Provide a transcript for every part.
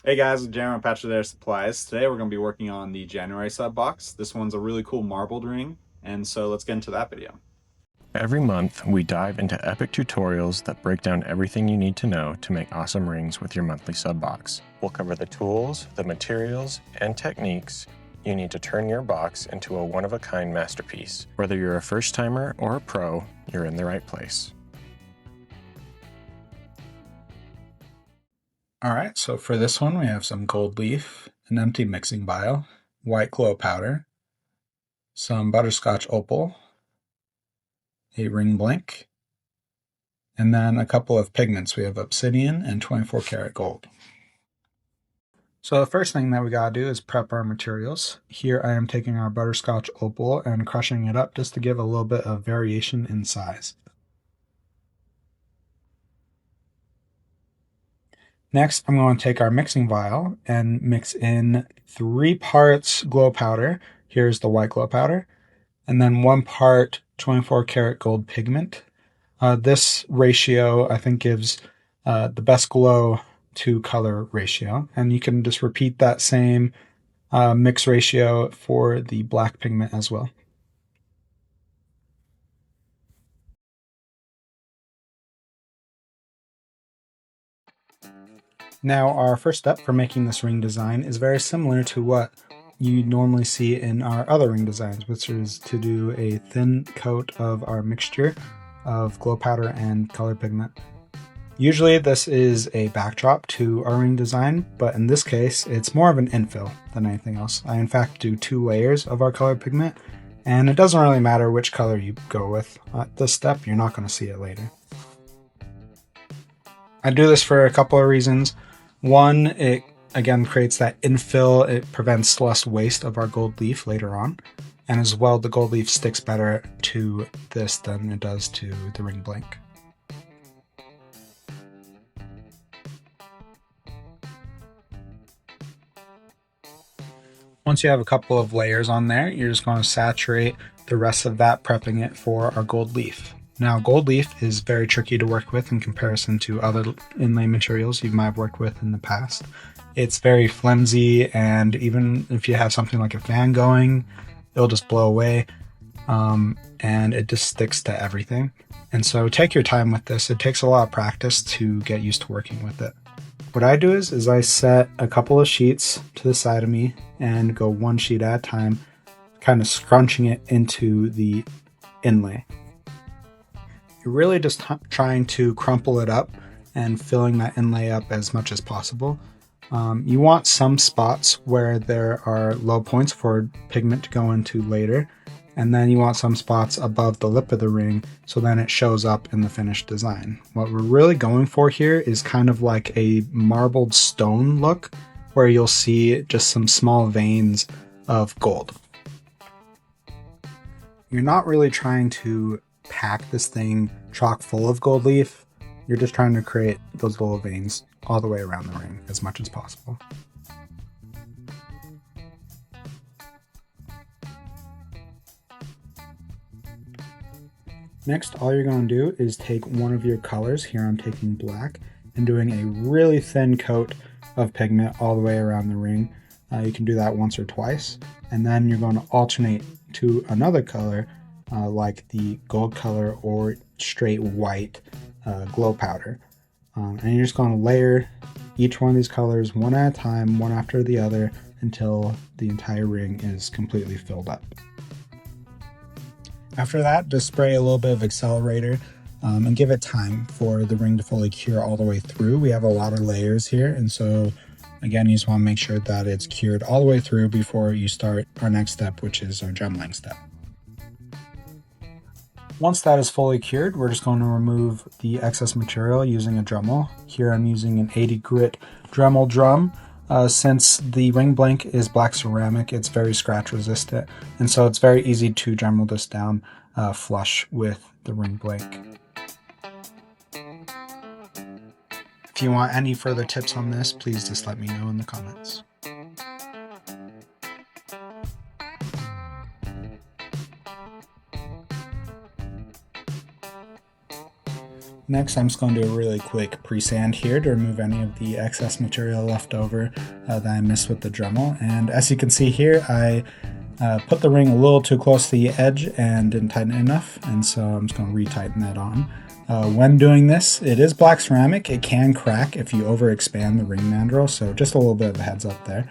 Hey guys, it's Jaren with Patrick Adair Supplies. Today we're going to be working on the January sub box. This one's a really cool marbled ring, and so let's get into that video. Every month, we dive into epic tutorials that break down everything you need to know to make awesome rings with your monthly sub box. We'll cover the tools, the materials, and techniques you need to turn your box into a one-of-a-kind masterpiece. Whether you're a first-timer or a pro, you're in the right place. Alright, so for this one we have some gold leaf, an empty mixing vial, white glow powder, some butterscotch opal, a ring blank, and then a couple of pigments. We have obsidian and 24 karat gold. So the first thing that we gotta do is prep our materials. Here I am taking our butterscotch opal and crushing it up just to give a little bit of variation in size. Next, I'm going to take our mixing vial and mix in 3 parts glow powder. Here's the white glow powder. And then 1 part 24 karat gold pigment. This ratio, I think, gives the best glow to color ratio. And you can just repeat that same mix ratio for the black pigment as well. Now, our first step for making this ring design is very similar to what you normally see in our other ring designs, which is to do a thin coat of our mixture of glow powder and color pigment. Usually this is a backdrop to our ring design, but in this case it's more of an infill than anything else. I in fact do 2 layers of our color pigment, and it doesn't really matter which color you go with at this step, you're not going to see it later. I do this for a couple of reasons. One, it again creates that infill, it prevents less waste of our gold leaf later on, and as well the gold leaf sticks better to this than it does to the ring blank. Once you have a couple of layers on there, you're just going to saturate the rest of that, prepping it for our gold leaf. Now, gold leaf is very tricky to work with in comparison to other inlay materials you might have worked with in the past. It's very flimsy, and even if you have something like a fan going, it'll just blow away, and it just sticks to everything. And so take your time with this. It takes a lot of practice to get used to working with it. What I do is I set a couple of sheets to the side of me and go 1 sheet at a time, kind of scrunching it into the inlay. You're really just trying to crumple it up and filling that inlay up as much as possible. You want some spots where there are low points for pigment to go into later, and then you want some spots above the lip of the ring so then it shows up in the finished design. What we're really going for here is kind of like a marbled stone look, where you'll see just some small veins of gold. You're not really trying to pack this thing chock full of gold leaf. You're just trying to create those little veins all the way around the ring as much as possible. Next, all you're going to do is take one of your colors. Here I'm taking black and doing a really thin coat of pigment all the way around the ring. You can do that once or twice, and then you're going to alternate to another color like the gold color or straight white glow powder. And you're just going to layer each one of these colors one at a time, one after the other, until the entire ring is completely filled up. After that, just spray a little bit of accelerator and give it time for the ring to fully cure all the way through. We have a lot of layers here, and so again, you just want to make sure that it's cured all the way through before you start our next step, which is our dremeling step. Once that is fully cured, we're just going to remove the excess material using a Dremel. Here I'm using an 80 grit Dremel drum. Since the ring blank is black ceramic, it's very scratch resistant, and so it's very easy to Dremel this down flush with the ring blank. If you want any further tips on this, please just let me know in the comments. Next, I'm just going to do a really quick pre-sand here to remove any of the excess material left over that I missed with the Dremel. And as you can see here, I put the ring a little too close to the edge and didn't tighten it enough, and so I'm just going to re-tighten that on. When doing this, it is black ceramic. It can crack if you overexpand the ring mandrel, so just a little bit of a heads up there.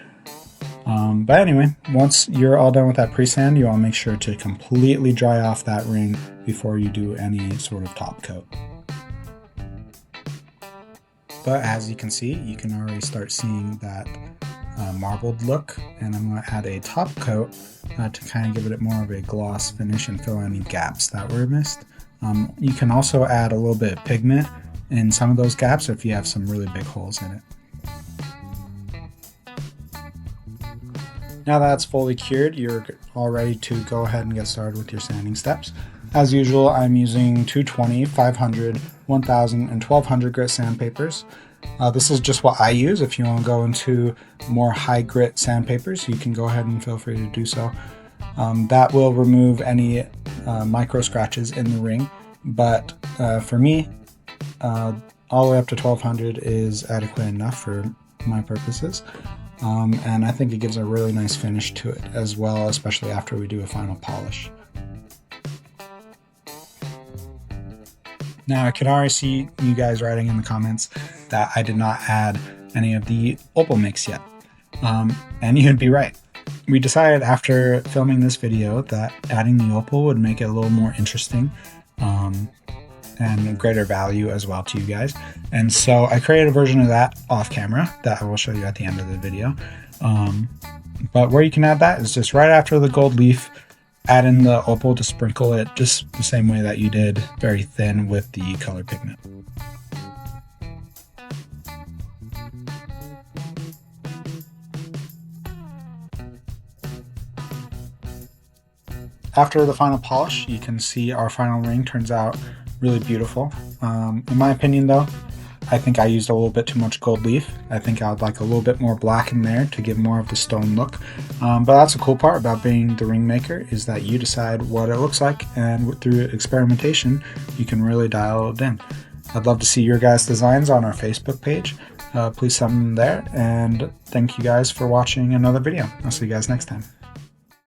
But anyway, once you're all done with that pre-sand, you want to make sure to completely dry off that ring before you do any sort of top coat. But as you can see, you can already start seeing that marbled look, and I'm going to add a top coat to kind of give it more of a gloss finish and fill any gaps that were missed. You can also add a little bit of pigment in some of those gaps if you have some really big holes in it. Now that it's fully cured, you're all ready to go ahead and get started with your sanding steps. As usual, I'm using 220, 500, 1000, and 1200 grit sandpapers. This is just what I use. If you want to go into more high grit sandpapers, you can go ahead and feel free to do so. That will remove any micro scratches in the ring, but for me, all the way up to 1200 is adequate enough for my purposes. And I think it gives a really nice finish to it as well, especially after we do a final polish. Now I can already see you guys writing in the comments that I did not add any of the opal mix yet. And you'd be right. We decided after filming this video that adding the opal would make it a little more interesting and greater value as well to you guys. And so I created a version of that off camera that I will show you at the end of the video. But where you can add that is just right after the gold leaf. Add in the opal to sprinkle it just the same way that you did very thin with the color pigment. After the final polish, you can see our final ring turns out really beautiful. In my opinion though, I think I used a little bit too much gold leaf. I think I would like a little bit more black in there to give more of the stone look. But that's the cool part about being the ring maker, is that you decide what it looks like, and through experimentation, you can really dial it in. I'd love to see your guys' designs on our Facebook page. Please send them there, and thank you guys for watching another video. I'll see you guys next time.